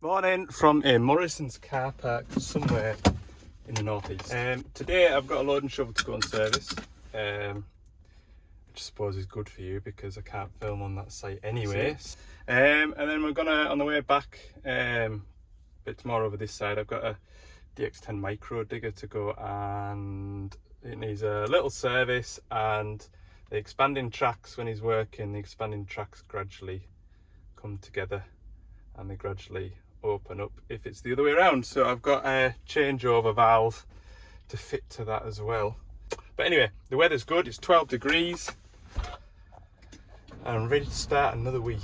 Morning from a Morrison's car park somewhere in the northeast. Today I've got a load and shovel to go on service, which I suppose is good for you because I can't film on that site anyway. And then we're gonna, on the way back, bit tomorrow over this side, I've got a DX10 micro digger to go, and it needs a little service, and the expanding tracks, when he's working, the expanding tracks gradually come together and they gradually open up if it's the other way around. So I've got a changeover valve to fit to that as well. But anyway, the weather's good, it's 12 degrees and I'm ready to start another week.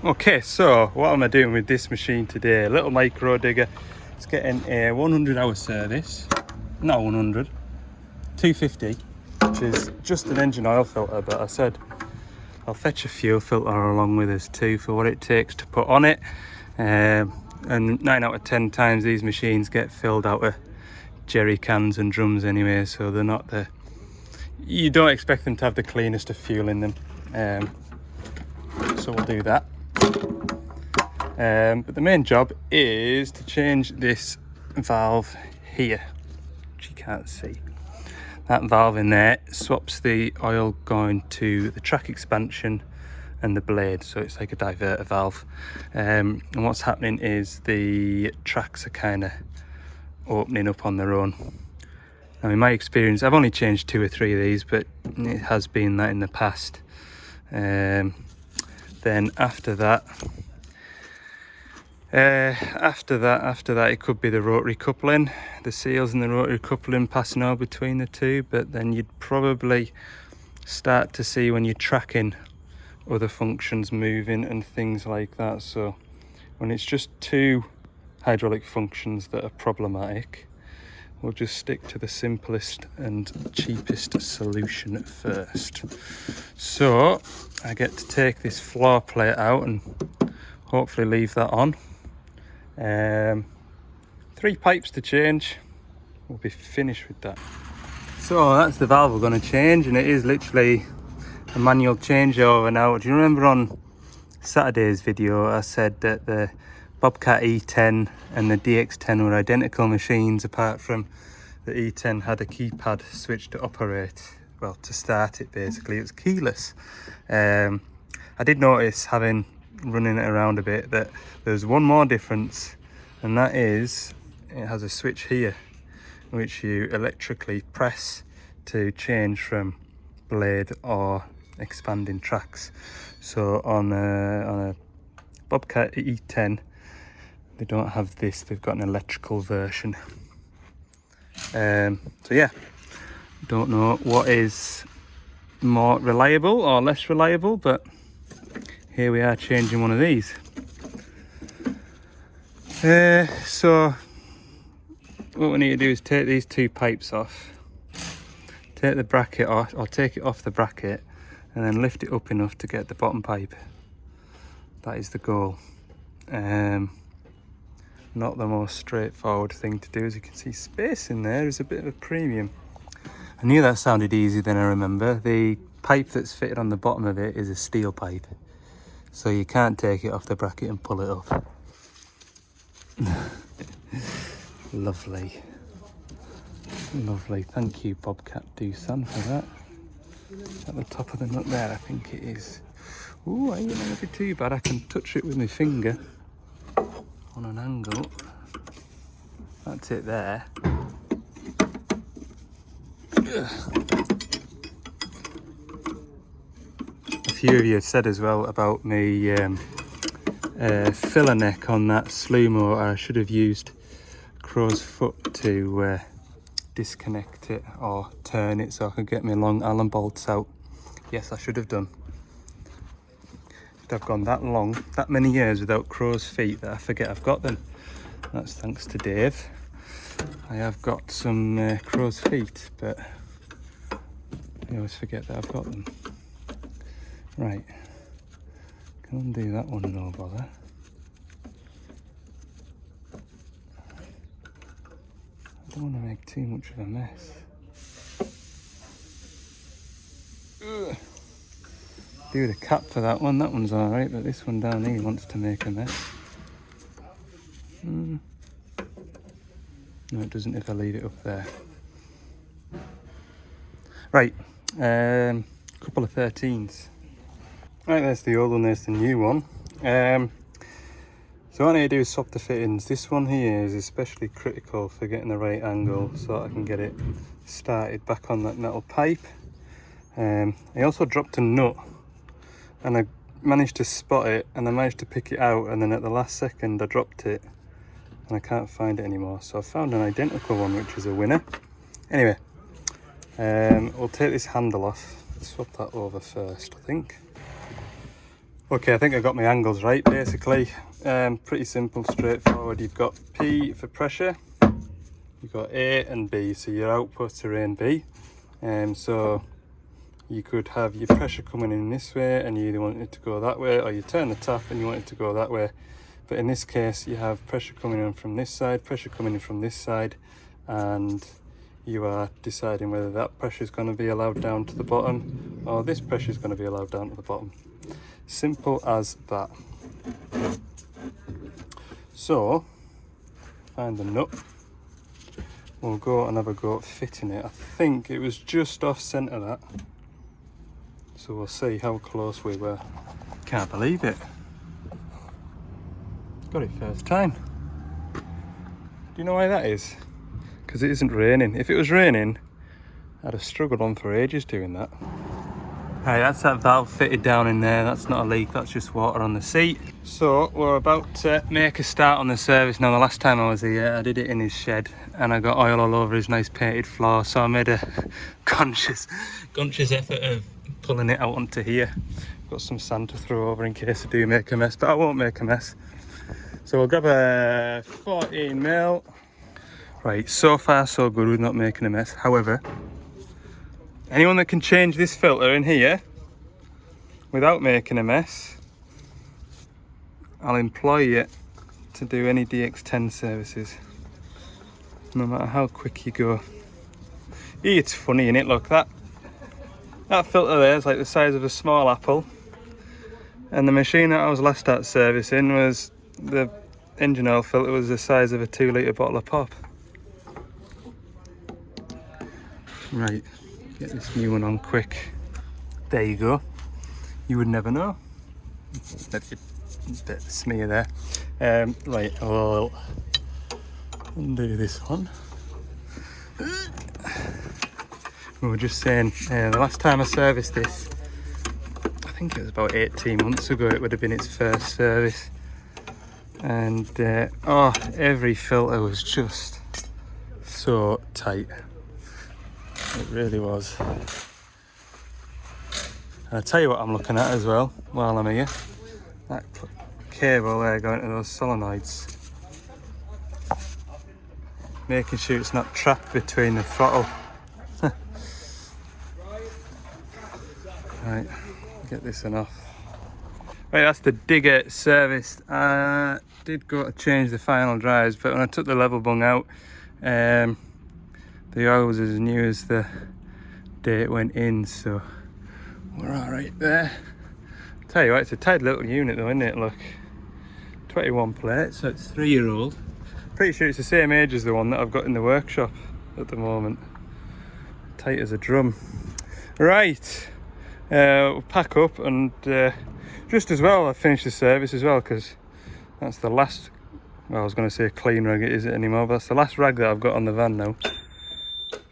Okay, so what am I doing with this machine today? A little micro digger. It's getting a 100 hour service, not 100, 250, which is just an engine oil filter, but I said I'll fetch a fuel filter along with us too for what it takes to put on it. And 9 out of 10 times these machines get filled out of jerry cans and drums anyway, so they're not you don't expect them to have the cleanest of fuel in them. So we'll do that. But the main job is to change this valve here, which you can't see. That valve in there swaps the oil going to the track expansion and the blade, so it's like a diverter valve. And what's happening is the tracks are kind of opening up on their own. Now in my experience, I've only changed 2 or 3 of these, but it has been that in the past. Then after that it could be the rotary coupling, the seals and the rotary coupling passing over between the two, but then you'd probably start to see when you're tracking other functions moving and things like that. So when it's just 2 hydraulic functions that are problematic, we'll just stick to the simplest and cheapest solution at first. So I get to take this floor plate out and hopefully leave that on. 3 pipes to change, we'll be finished with that. So that's the valve we're going to change, and it is literally a manual changeover now. Do you remember on Saturday's video I said that the Bobcat E10 and the DX10 were identical machines, apart from the E10 had a keypad switch to operate, well, to start it basically. It was keyless. I did notice, having running it around a bit, that there's one more difference, and that is it has a switch here which you electrically press to change from blade or expanding tracks. So on a Bobcat E10 they don't have this, they've got an electrical version. So yeah, don't know what is more reliable or less reliable, but here we are changing one of these. So what we need to do is take these 2 pipes off, take the bracket off, or take it off the bracket, and then lift it up enough to get the bottom pipe. That is the goal. Not the most straightforward thing to do. As you can see, space in there is a bit of a premium. I knew that sounded easy, then I remember the pipe that's fitted on the bottom of it is a steel pipe, so you can't take it off the bracket and pull it up. Lovely, lovely. Thank you, Bobcat Doosan, for that. At the top of the nut there, I think it is. Ooh, I ain't gonna be too bad. I can touch it with my finger on an angle. That's it there. A few of you said as well about me filler neck on that slew motor. I should have used crow's foot to disconnect it or turn it so I could get my long Allen bolts out. Yes, I should have done. I've gone that many years without crow's feet that I forget I've got them. That's thanks to Dave. I have got some crow's feet, but I always forget that I've got them. Right, can undo that one, no bother. I don't want to make too much of a mess. Ugh. Do the cap for that one's alright, but this one down here wants to make a mess. No, it doesn't if I leave it up there. Right, couple of 13s. Right, there's the old one, there's the new one. So what I need to do is swap the fittings. This one here is especially critical for getting the right angle so I can get it started back on that metal pipe. I also dropped a nut and I managed to spot it and I managed to pick it out, and then at the last second I dropped it and I can't find it anymore. So I found an identical one, which is a winner. Anyway, we'll take this handle off, swap that over first, I think. Okay, I think I got my angles right, basically. Pretty simple, straightforward. You've got P for pressure, you've got A and B, so your outputs are A and B. So you could have your pressure coming in this way and you either want it to go that way, or you turn the tap and you want it to go that way. But in this case, you have pressure coming in from this side, pressure coming in from this side, and you are deciding whether that pressure is going to be allowed down to the bottom or this pressure is going to be allowed down to the bottom. Simple as that. So, find the nut. We'll go and have a go at fitting it. I think it was just off centre, that. So we'll see how close we were. Can't believe it. Got it first time. Do you know why that is? Because it isn't raining. If it was raining, I'd have struggled on for ages doing that. Right, that's that valve fitted down in there. That's not a leak, that's just water on the seat. So we're about to make a start on the service. Now, the last time I was here, I did it in his shed and I got oil all over his nice painted floor. So I made a conscious effort of pulling it out onto here. Got some sand to throw over in case I do make a mess, but I won't make a mess. So we'll grab a 14mm. Right, so far so good with not making a mess. However, anyone that can change this filter in here without making a mess, I'll employ you to do any DX10 services, no matter how quick you go. It's funny, innit? Look, that filter there is like the size of a small apple, and the machine that I was last at servicing was, the engine oil filter was the size of a 2 litre bottle of pop. Right, get this new one on quick. There you go. You would never know. Bit of smear there. Right, I'll undo this one. We were just saying, the last time I serviced this, I think it was about 18 months ago, it would have been its first service. And every filter was just so tight. It really was. And I'll tell you what I'm looking at as well while I'm here. That cable there going to those solenoids. Making sure it's not trapped between the throttle. Right, get this one off. Right, that's the digger serviced. I did go to change the final drives, but when I took the level bung out, the oil was as new as the day it went in, so we're all right there. Tell you what, it's a tight little unit though, isn't it? Look, 21 plate, so it's 3-year-old. Pretty sure it's the same age as the one that I've got in the workshop at the moment. Tight as a drum. Right, we'll pack up and just as well I finished the service as well, because that's the last, well, I was going to say clean rag, it isn't anymore, but that's the last rag that I've got on the van now.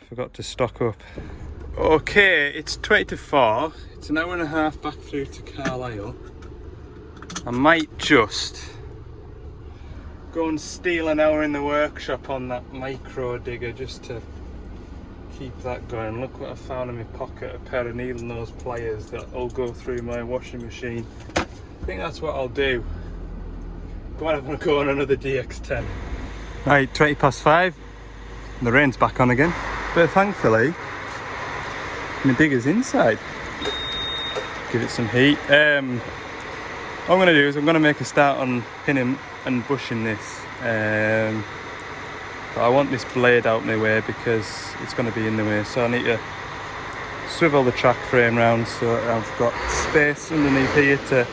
Forgot to stock up. Okay, it's 20 to 4. It's an hour and a half back through to Carlisle. I might just go and steal an hour in the workshop on that micro digger just to keep that going. Look what I found in my pocket, a pair of needle nose pliers that will go through my washing machine. I think that's what I'll do. Go on, I'm going to go on another DX10. Right, 20 past 5. The rain's back on again. But thankfully, my digger's inside. Give it some heat. What I'm going to do is I'm going to make a start on pinning and bushing this. But I want this blade out my way because it's going to be in the way. So I need to swivel the track frame round so I've got space underneath here to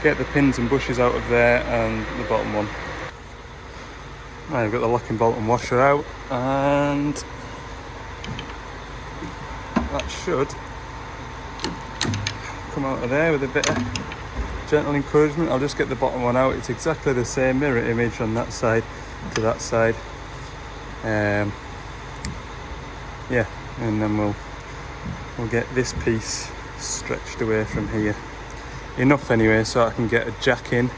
get the pins and bushes out of there and the bottom one. I've got the locking bolt and washer out, and that should come out of there with a bit of gentle encouragement. I'll just get the bottom one out. It's exactly the same mirror image on that side to that side. Yeah, and then we'll get this piece stretched away from here. Enough anyway, so I can get a jack in.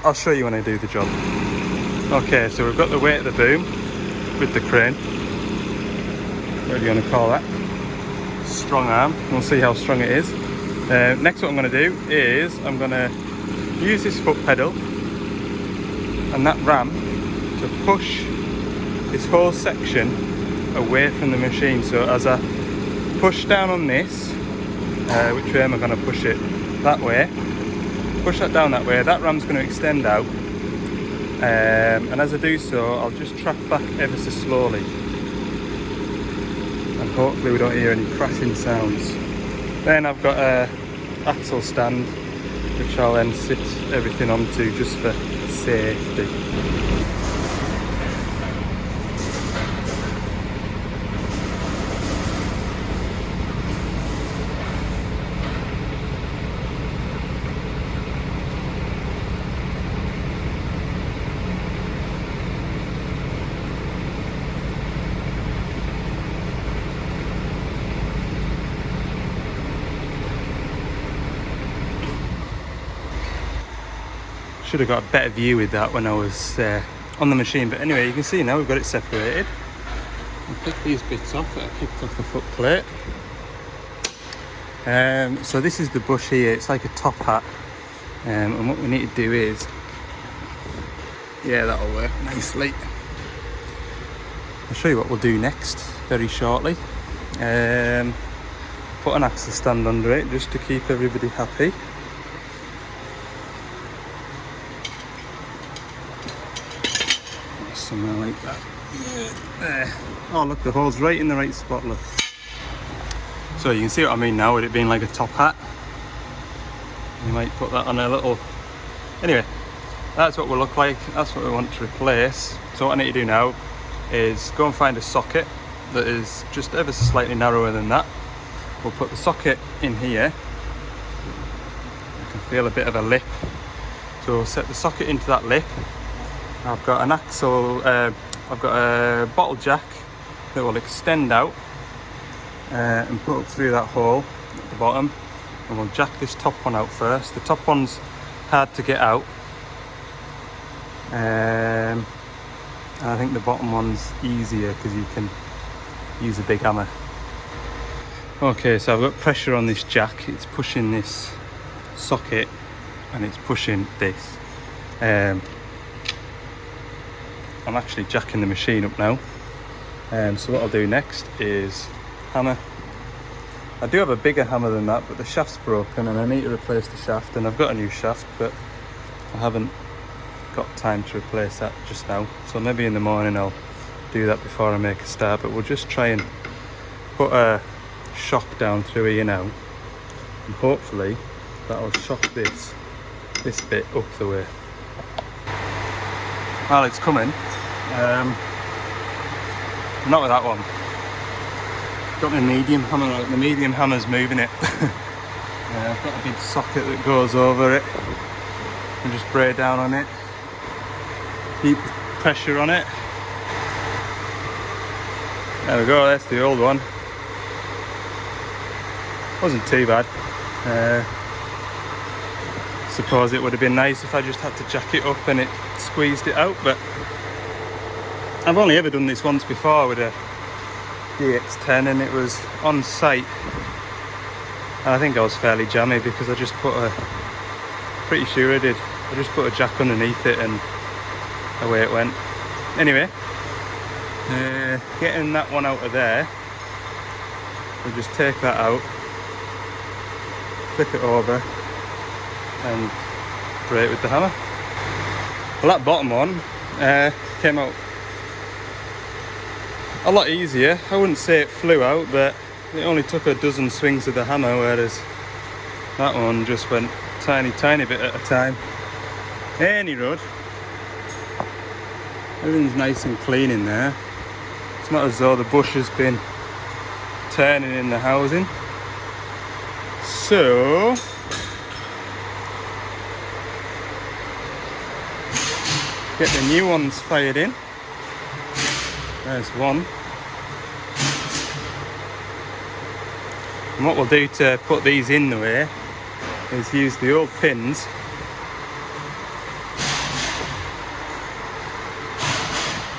I'll show you when I do the job. Okay, so we've got the weight of the boom with the crane. What are you going to call that? Strong arm. We'll see how strong it is. Next, what I'm going to do is I'm going to use this foot pedal and that ram to push this whole section away from the machine. So as I push down on this, which way am I going to push it? That way. Push that down that way. That ram's going to extend out. And as I do so, I'll just track back ever so slowly. And hopefully we don't hear any crashing sounds. Then I've got a axle stand, which I'll then sit everything onto just for safety. Should have got a better view with that when I was on the machine, but anyway, you can see now we've got it separated. I'll pick these bits off that I kicked off the foot plate. So this is the bush here. It's like a top hat, and what we need to do is, yeah, that'll work nicely. I'll show you what we'll do next very shortly. Put an axle stand under it just to keep everybody happy. Somewhere like that. There. Oh look, the hole's right in the right spot, look. So you can see what I mean now with it being like a top hat. You might put that on a little... Anyway, that's what we'll look like. That's what we want to replace. So what I need to do now is go and find a socket that is just ever so slightly narrower than that. We'll put the socket in here. You can feel a bit of a lip. So we'll set the socket into that lip. I've got an axle, I've got a bottle jack that will extend out and put up through that hole at the bottom, and we'll jack this top one out first. The top one's hard to get out, and I think the bottom one's easier because you can use a big hammer. Okay, so I've got pressure on this jack. It's pushing this socket and it's pushing this. I'm actually jacking the machine up now. So what I'll do next is hammer. I do have a bigger hammer than that, but the shaft's broken and I need to replace the shaft, and I've got a new shaft, but I haven't got time to replace that just now. So maybe in the morning I'll do that before I make a start, but we'll just try and put a shock down through here now, and hopefully that'll shock this bit up the way. Well, it's coming. Not with that one. Got my medium hammer. The medium hammer's moving it. I've got a big socket that goes over it, and just spray down on it. Keep pressure on it. There we go. That's the old one. Wasn't too bad. Suppose it would have been nice if I just had to jack it up and it squeezed it out, but I've only ever done this once before with a DX10, and it was on site, and I think I was fairly jammy because I just put pretty sure I did. I just put a jack underneath it and away it went. Anyway, getting that one out of there, we'll just take that out, flip it over and spray it with the hammer. Well, that bottom one came out a lot easier. I wouldn't say it flew out, but it only took a dozen swings of the hammer, whereas that one just went tiny bit at a time. Any road. Everything's nice and clean in there. It's not as though the bush has been turning in the housing. So get the new ones fired in. There's one. And what we'll do to put these in the way is use the old pins.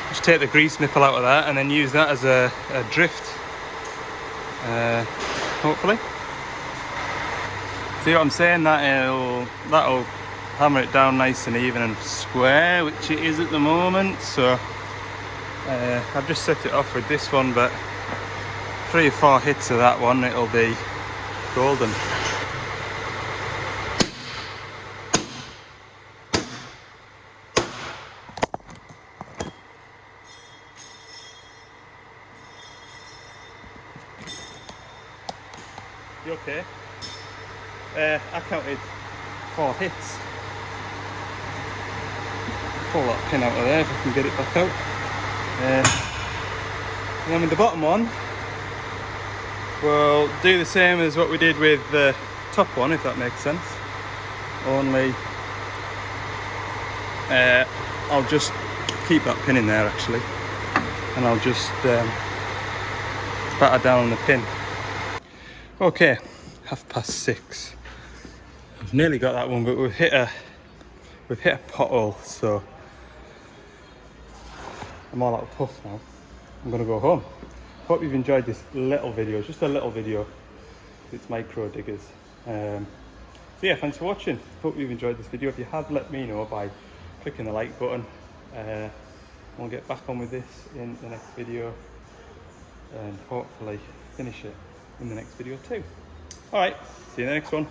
Just take the grease nipple out of that and then use that as a drift, hopefully. See what I'm saying? That'll hammer it down nice and even and square, which it is at the moment. So I've just set it off with this one, but 3 or 4 hits of that one, it'll be golden. You okay? I counted 4 hits. Pull that pin out of there if I can get it back out. And then with the bottom one, we'll do the same as what we did with the top one, if that makes sense. Only I'll just keep that pin in there actually, and I'll just batter down on the pin. Okay, 6:30. I've nearly got that one, but we've hit a pothole, so I'm all out of puff now. I'm gonna go home. Hope you've enjoyed this little video, just a little video. It's micro diggers. So yeah, thanks for watching. Hope you've enjoyed this video. If you have, let me know by clicking the like button. We'll get back on with this in the next video and hopefully finish it in the next video too. All right, see you in the next one.